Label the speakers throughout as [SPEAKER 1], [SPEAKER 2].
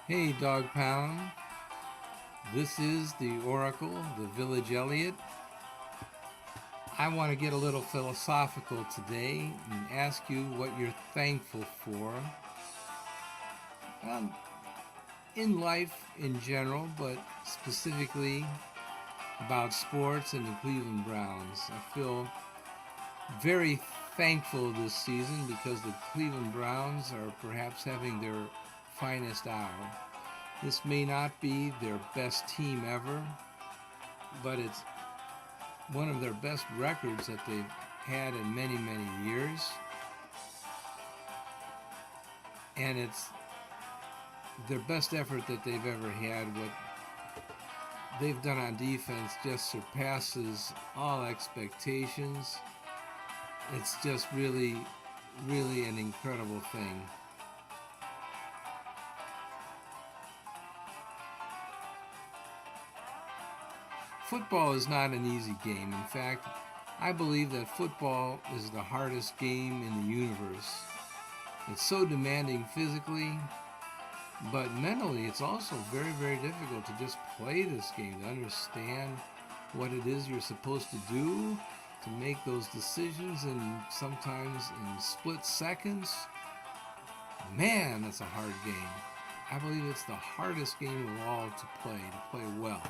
[SPEAKER 1] Hey, Dog Pound. This is the Oracle, the Village Elliot. I want to get a little philosophical today and ask you what you're thankful for um, in life in general, but specifically about sports and the Cleveland Browns. I feel very thankful this season because the Cleveland Browns are perhaps having their finest hour. This may not be their best team ever, but it's one of their best records that they've had in many, many years. And it's their best effort that they've ever had. What they've done on defense just surpasses all expectations. It's just really, really an incredible thing. Football is not an easy game. In fact, I believe that football is the hardest game in the universe. It's so demanding physically, but mentally it's also very, very difficult to just play this game, to understand what it is you're supposed to do, to make those decisions, and sometimes in split seconds. Man, that's a hard game. I believe it's the hardest game of all to play well.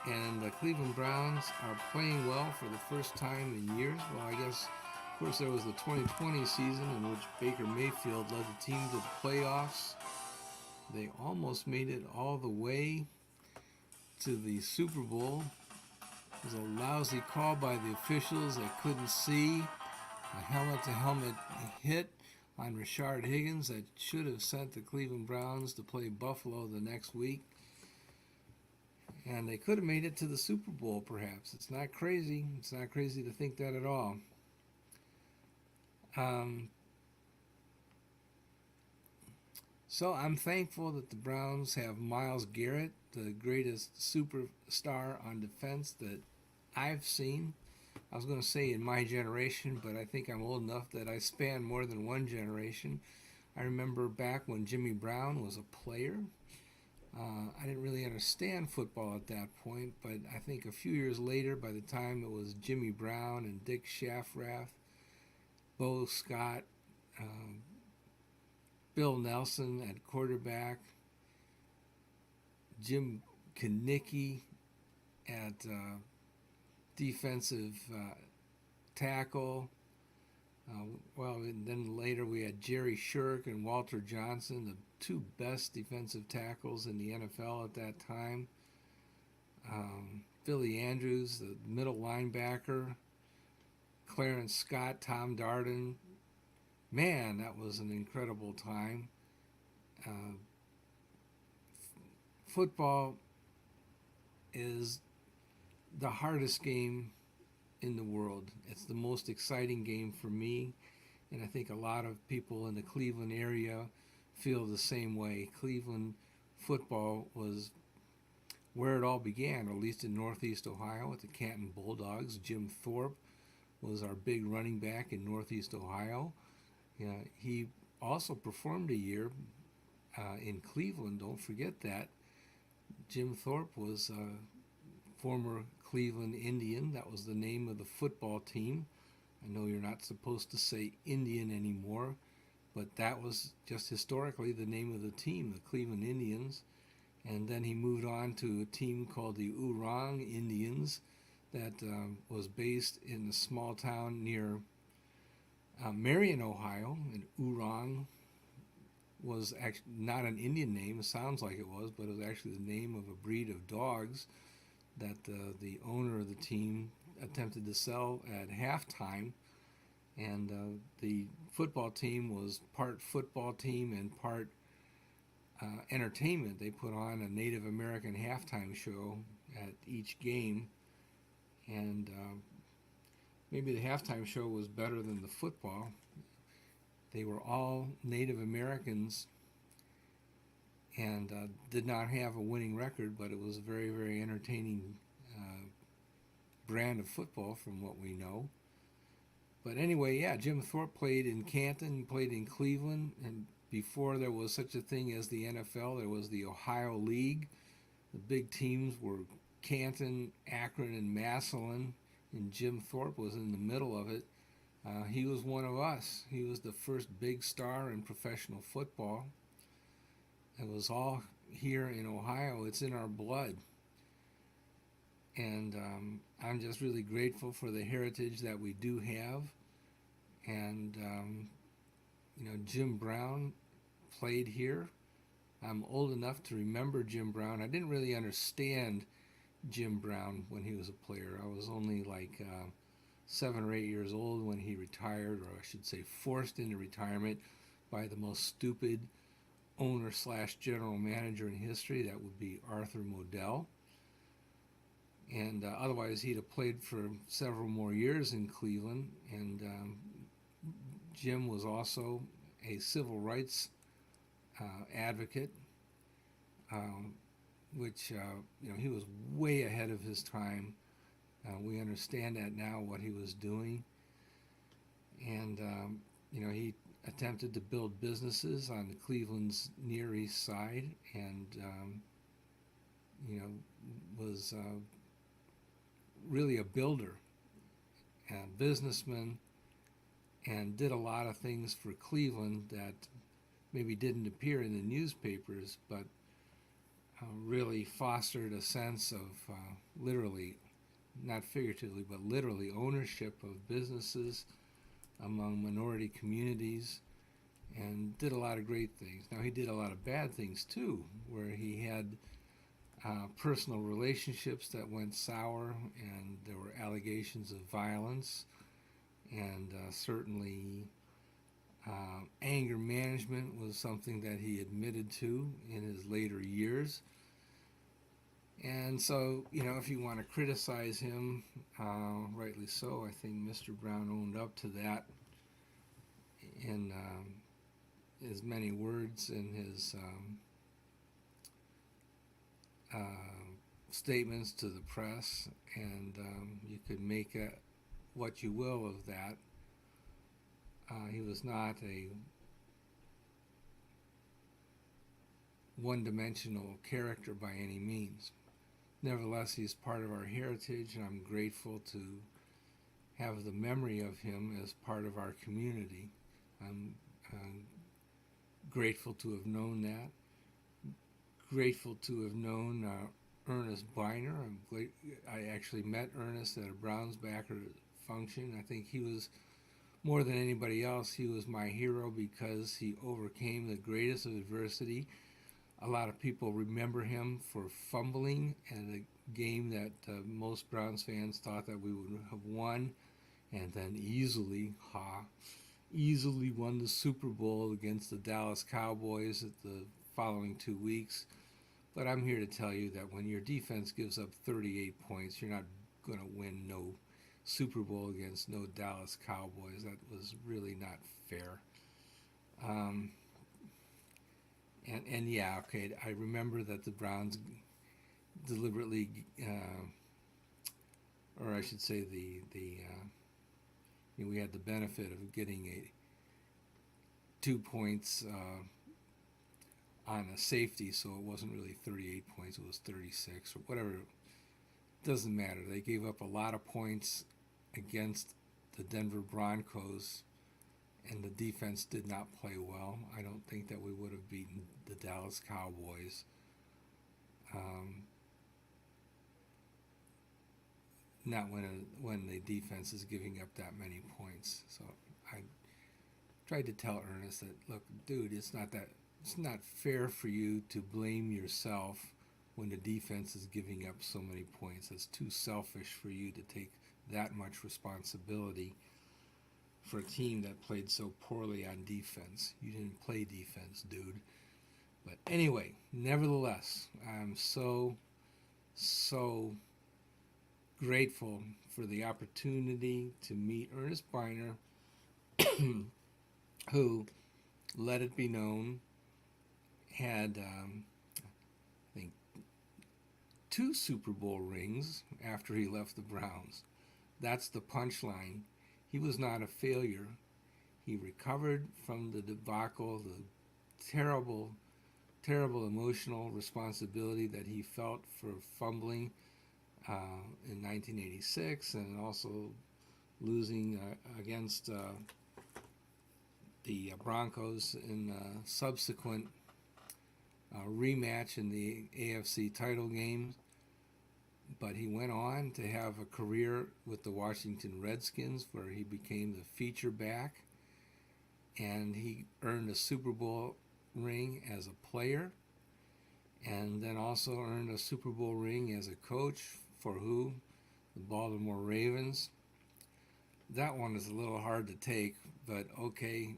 [SPEAKER 1] And the Cleveland Browns are playing well for the first time in years. Well, I guess, of course, there was the 2020 season in which Baker Mayfield led the team to the playoffs. They almost made it all the way to the Super Bowl. It was a lousy call by the officials that couldn't see. A helmet-to-helmet hit on Rashard Higgins that should have sent the Cleveland Browns to play Buffalo the next week. And they could have made it to the Super Bowl, perhaps. It's not crazy. It's not crazy to think that at all. Um, so I'm thankful that the Browns have Myles Garrett, the greatest superstar on defense that I've seen. I was going to say in my generation, but I think I'm old enough that I span more than one generation. I remember back when Jimmy Brown was a player. I didn't really understand football at that point, but I think a few years later, by the time it was Jimmy Brown and Dick Schaffrath, Bo Scott, uh, Bill Nelson at quarterback, Jim Kanicki at defensive tackle. Well, and then later we had Jerry Shirk and Walter Johnson, the two best defensive tackles in the NFL at that time. Billy Andrews, the middle linebacker. Clarence Scott, Tom Darden. Man, that was an incredible time. Uh, Football is the hardest game in the world. It's the most exciting game for me, and I think a lot of people in the Cleveland area feel the same way. Cleveland football was where it all began, or at least in Northeast Ohio at the Canton Bulldogs. Jim Thorpe was our big running back in Northeast Ohio. He also performed a year in Cleveland. Don't forget that. Jim Thorpe was a former Cleveland Indian. That was the name of the football team. I know you're not supposed to say Indian anymore, but that was just historically the name of the team, the Cleveland Indians. And then he moved on to a team called the Oorang Indians that was based in a small town near Marion, Ohio. And Oorang was actually not an Indian name. It sounds like it was, but it was actually the name of a breed of dogs that the owner of the team attempted to sell at halftime. And the football team was part football team and part entertainment. They put on a Native American halftime show at each game, and maybe the halftime show was better than the football. They were all Native Americans and did not have a winning record, but it was a very, very entertaining brand of football from what we know. But anyway, yeah, Jim Thorpe played in Canton, played in Cleveland, and before there was such a thing as the NFL, there was the Ohio League. The big teams were Canton, Akron, and Massillon, and Jim Thorpe was in the middle of it. He was one of us. He was the first big star in professional football. It was all here in Ohio. It's in our blood. And I'm just really grateful for the heritage that we do have. And, Jim Brown played here. I'm old enough to remember Jim Brown. I didn't really understand Jim Brown when he was a player. I was only like 7 or 8 years old when he retired, or I should say forced into retirement by the most stupid owner slash general manager in history. That would be Arthur Modell. And otherwise, he'd have played for several more years in Cleveland. And Jim was also a civil rights advocate, which he was way ahead of his time. We understand that now, what he was doing. And he attempted to build businesses on the Cleveland's Near East Side, and was really a builder and businessman, and did a lot of things for Cleveland that maybe didn't appear in the newspapers, but really fostered a sense of literally, not figuratively, but literally ownership of businesses among minority communities, and did a lot of great things. Now, he did a lot of bad things too, where he had personal relationships that went sour, and there were allegations of violence, and certainly anger management was something that he admitted to in his later years. And so, if you want to criticize him, rightly so, I think Mr. Brown owned up to that in as many words in his statements to the press, and you could make what you will of that. He was not a one-dimensional character by any means. Nevertheless, he's part of our heritage, and I'm grateful to have the memory of him as part of our community. I'm grateful to have known that. Grateful to have known Ernest Beiner. I actually met Ernest at a Brownsbacker function. I think he was, more than anybody else, he was my hero because he overcame the greatest of adversity. A lot of people remember him for fumbling at a game that most Browns fans thought that we would have won, and then easily won the Super Bowl against the Dallas Cowboys at the following 2 weeks. But I'm here to tell you that when your defense gives up 38 points, you're not going to win no Super Bowl against no Dallas Cowboys. That was really not fair. And yeah, okay, I remember that the Browns deliberately, or I should say we had the benefit of getting 2 points on a safety, so it wasn't really 38 points, it was 36 or whatever. It doesn't matter. They gave up a lot of points against the Denver Broncos, and the defense did not play well. I don't think that we would have beaten the Dallas Cowboys. Not when the defense is giving up that many points. So I tried to tell Ernest that, look, dude, it's not fair for you to blame yourself when the defense is giving up so many points. It's too selfish for you to take that much responsibility for a team that played so poorly on defense. You didn't play defense, dude. But anyway, nevertheless, I'm so grateful for the opportunity to meet Ernest Beiner, who, let it be known, had, I think, 2 Super Bowl rings after he left the Browns. That's the punchline. He was not a failure. He recovered from the debacle, the terrible, terrible emotional responsibility that he felt for fumbling in 1986, and also losing against the Broncos in a subsequent rematch in the AFC title game. But he went on to have a career with the Washington Redskins, where he became the feature back, and he earned a Super Bowl ring as a player, and then also earned a Super Bowl ring as a coach for who? The Baltimore Ravens. That one is a little hard to take, but okay,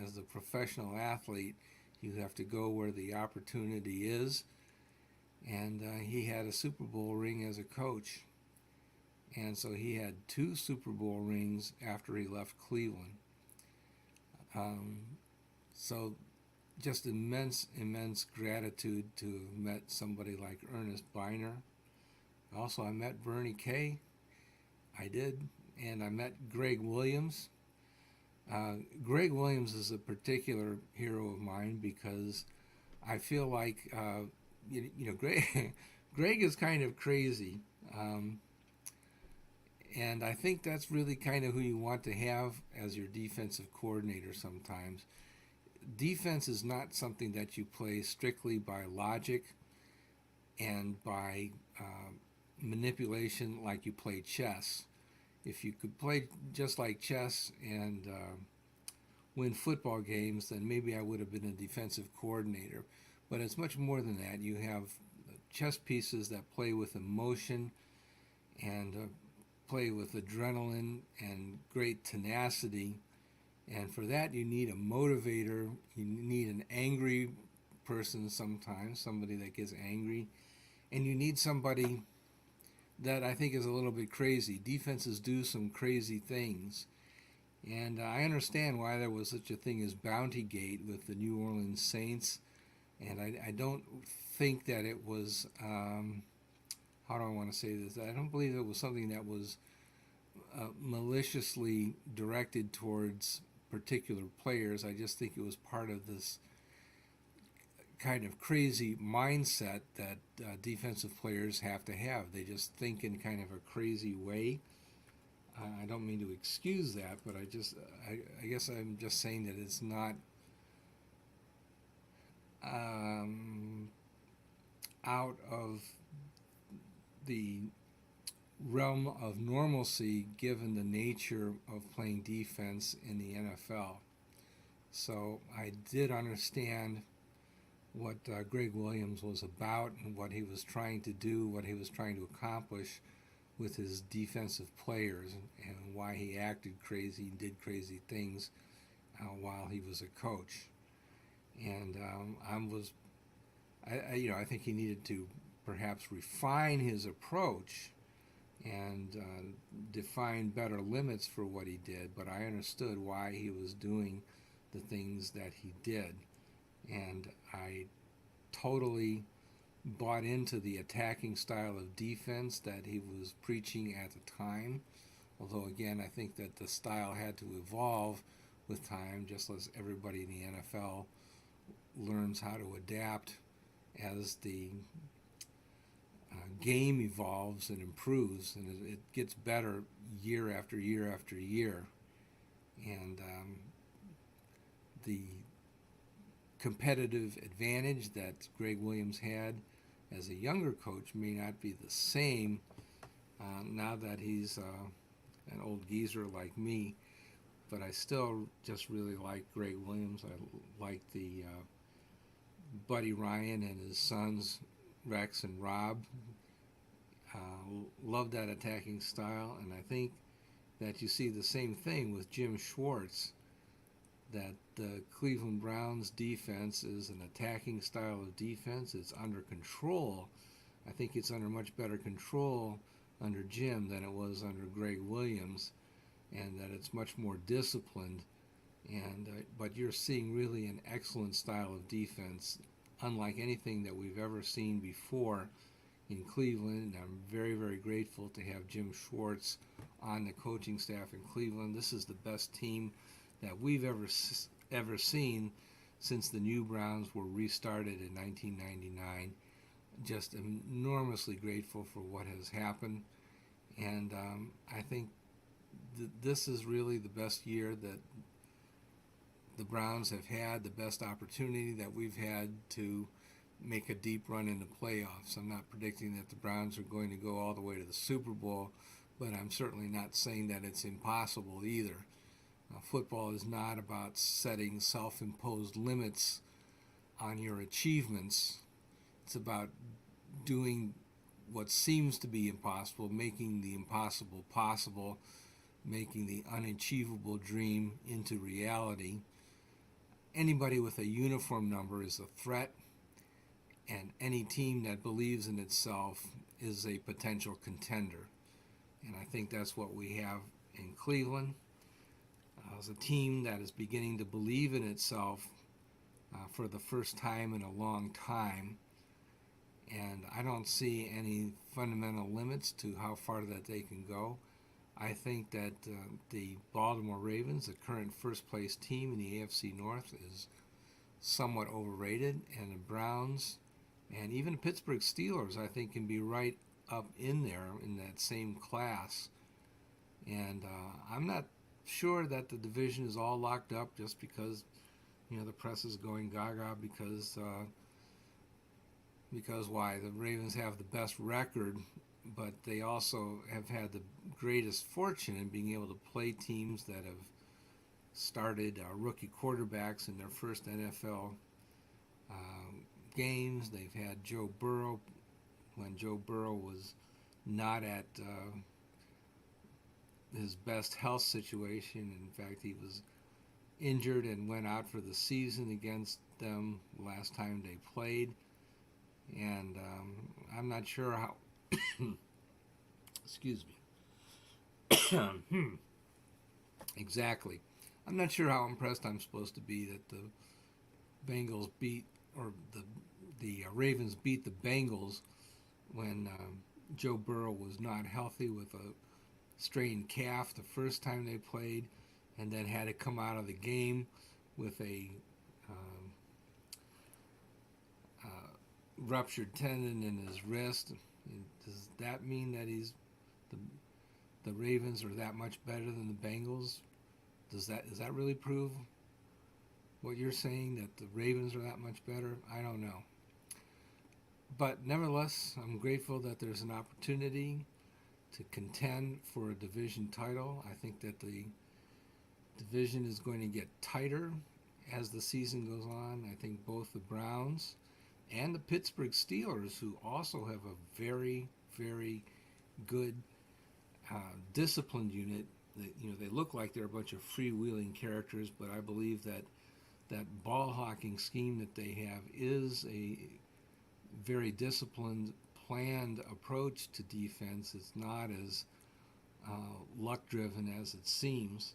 [SPEAKER 1] as a professional athlete, you have to go where the opportunity is, and he had a Super Bowl ring as a coach, and so he had 2 Super Bowl rings after he left Cleveland. So just immense gratitude to have met somebody like Ernest Byner. Also, I met Bernie Kay. I did. And I met Greg Williams. Greg Williams is a particular hero of mine because I feel like, Greg, Greg is kind of crazy. And I think that's really kind of who you want to have as your defensive coordinator sometimes. Defense is not something that you play strictly by logic and by manipulation like you play chess. If you could play just like chess and win football games, then maybe I would have been a defensive coordinator. But it's much more than that. You have chess pieces that play with emotion and play with adrenaline and great tenacity. And for that, you need a motivator. You need an angry person sometimes, somebody that gets angry. And you need somebody that I think is a little bit crazy. Defenses do some crazy things. And I understand why there was such a thing as Bountygate with the New Orleans Saints. And I don't think that it was, how do I want to say this? I don't believe it was something that was maliciously directed towards particular players. I just think it was part of this kind of crazy mindset that defensive players have to have. They just think in kind of a crazy way. I don't mean to excuse that, but I guess I'm just saying that it's not out of the realm of normalcy given the nature of playing defense in the NFL. So I did understand what Greg Williams was about and what he was trying to do, what he was trying to accomplish with his defensive players, and why he acted crazy and did crazy things while he was a coach. And I think he needed to perhaps refine his approach and define better limits for what he did, but I understood why he was doing the things that he did. And I totally bought into the attacking style of defense that he was preaching at the time. Although, again, I think that the style had to evolve with time, just as everybody in the NFL learns how to adapt as the game evolves and improves, and it gets better year after year after year. And the competitive advantage that Greg Williams had as a younger coach may not be the same now that he's an old geezer like me, but I still just really like Greg Williams. I like the Buddy Ryan and his sons Rex and Rob. Love that attacking style, and I think that you see the same thing with Jim Schwartz, that the Cleveland Browns defense is an attacking style of defense. It's under control. I think it's under much better control under Jim than it was under Greg Williams, and that it's much more disciplined. And but you're seeing really an excellent style of defense, unlike anything that we've ever seen before in Cleveland. I'm very, very grateful to have Jim Schwartz on the coaching staff in Cleveland. This is the best team that we've ever seen since the new Browns were restarted in 1999. Just enormously grateful for what has happened, and I think this is really the best year that the Browns have had, the best opportunity that we've had to make a deep run in the playoffs. I'm not predicting that the Browns are going to go all the way to the Super Bowl, but I'm certainly not saying that it's impossible either. Football is not about setting self-imposed limits on your achievements. It's about doing what seems to be impossible, making the impossible possible, making the unachievable dream into reality. Anybody with a uniform number is a threat, and any team that believes in itself is a potential contender. And I think that's what we have in Cleveland. As a team that is beginning to believe in itself for the first time in a long time. And I don't see any fundamental limits to how far that they can go. I think that the Baltimore Ravens, the current first place team in the AFC North, is somewhat overrated, and the Browns and even the Pittsburgh Steelers, I think, can be right up in there in that same class. And I'm not sure that the division is all locked up just because the press is going gaga because why? The Ravens have the best record, but they also have had the greatest fortune in being able to play teams that have started rookie quarterbacks in their first NFL games. They've had Joe Burrow when Joe Burrow was not at his best health situation. In fact, he was injured and went out for the season against them last time they played. And I'm not sure how excuse me exactly, I'm not sure how impressed I'm supposed to be that the Bengals beat, or the Ravens beat the Bengals when Joe Burrow was not healthy with a strained calf the first time they played, and then had to come out of the game with a ruptured tendon in his wrist. Does that mean that the Ravens are that much better than the Bengals? Does that really prove what you're saying, that the Ravens are that much better? I don't know. But nevertheless, I'm grateful that there's an opportunity to contend for a division title. I think that the division is going to get tighter as the season goes on. I think both the Browns and the Pittsburgh Steelers, who also have a very, very good disciplined unit. They look like they're a bunch of freewheeling characters, but I believe that ball hawking scheme that they have is a very disciplined, planned approach to defense. It's not as luck-driven as it seems.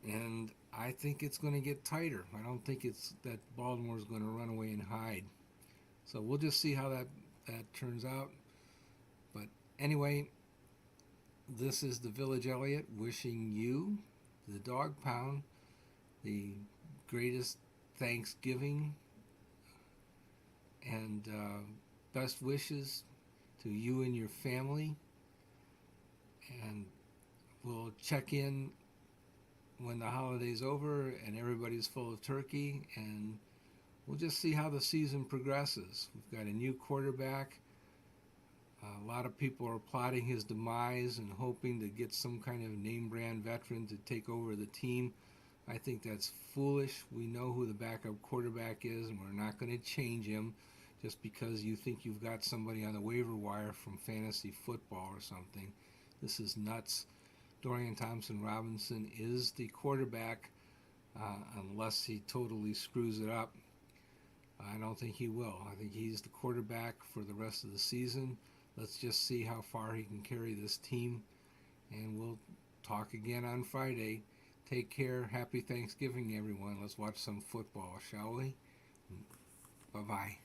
[SPEAKER 1] And I think it's going to get tighter. I don't think it's that Baltimore's going to run away and hide. So we'll just see how that turns out. But anyway, this is the Village Elliot wishing you, the Dog Pound, the greatest Thanksgiving and best wishes to you and your family. And we'll check in when the holiday's over and everybody's full of turkey, and we'll just see how the season progresses. We've got a new quarterback. A lot of people are plotting his demise and hoping to get some kind of name brand veteran to take over the team. I think that's foolish. We know who the backup quarterback is, and we're not going to change him just because you think you've got somebody on the waiver wire from fantasy football or something. This is nuts. Dorian Thompson-Robinson is the quarterback unless he totally screws it up. I don't think he will. I think he's the quarterback for the rest of the season. Let's just see how far he can carry this team, and we'll talk again on Friday. Take care. Happy Thanksgiving, everyone. Let's watch some football, shall we? Bye-bye.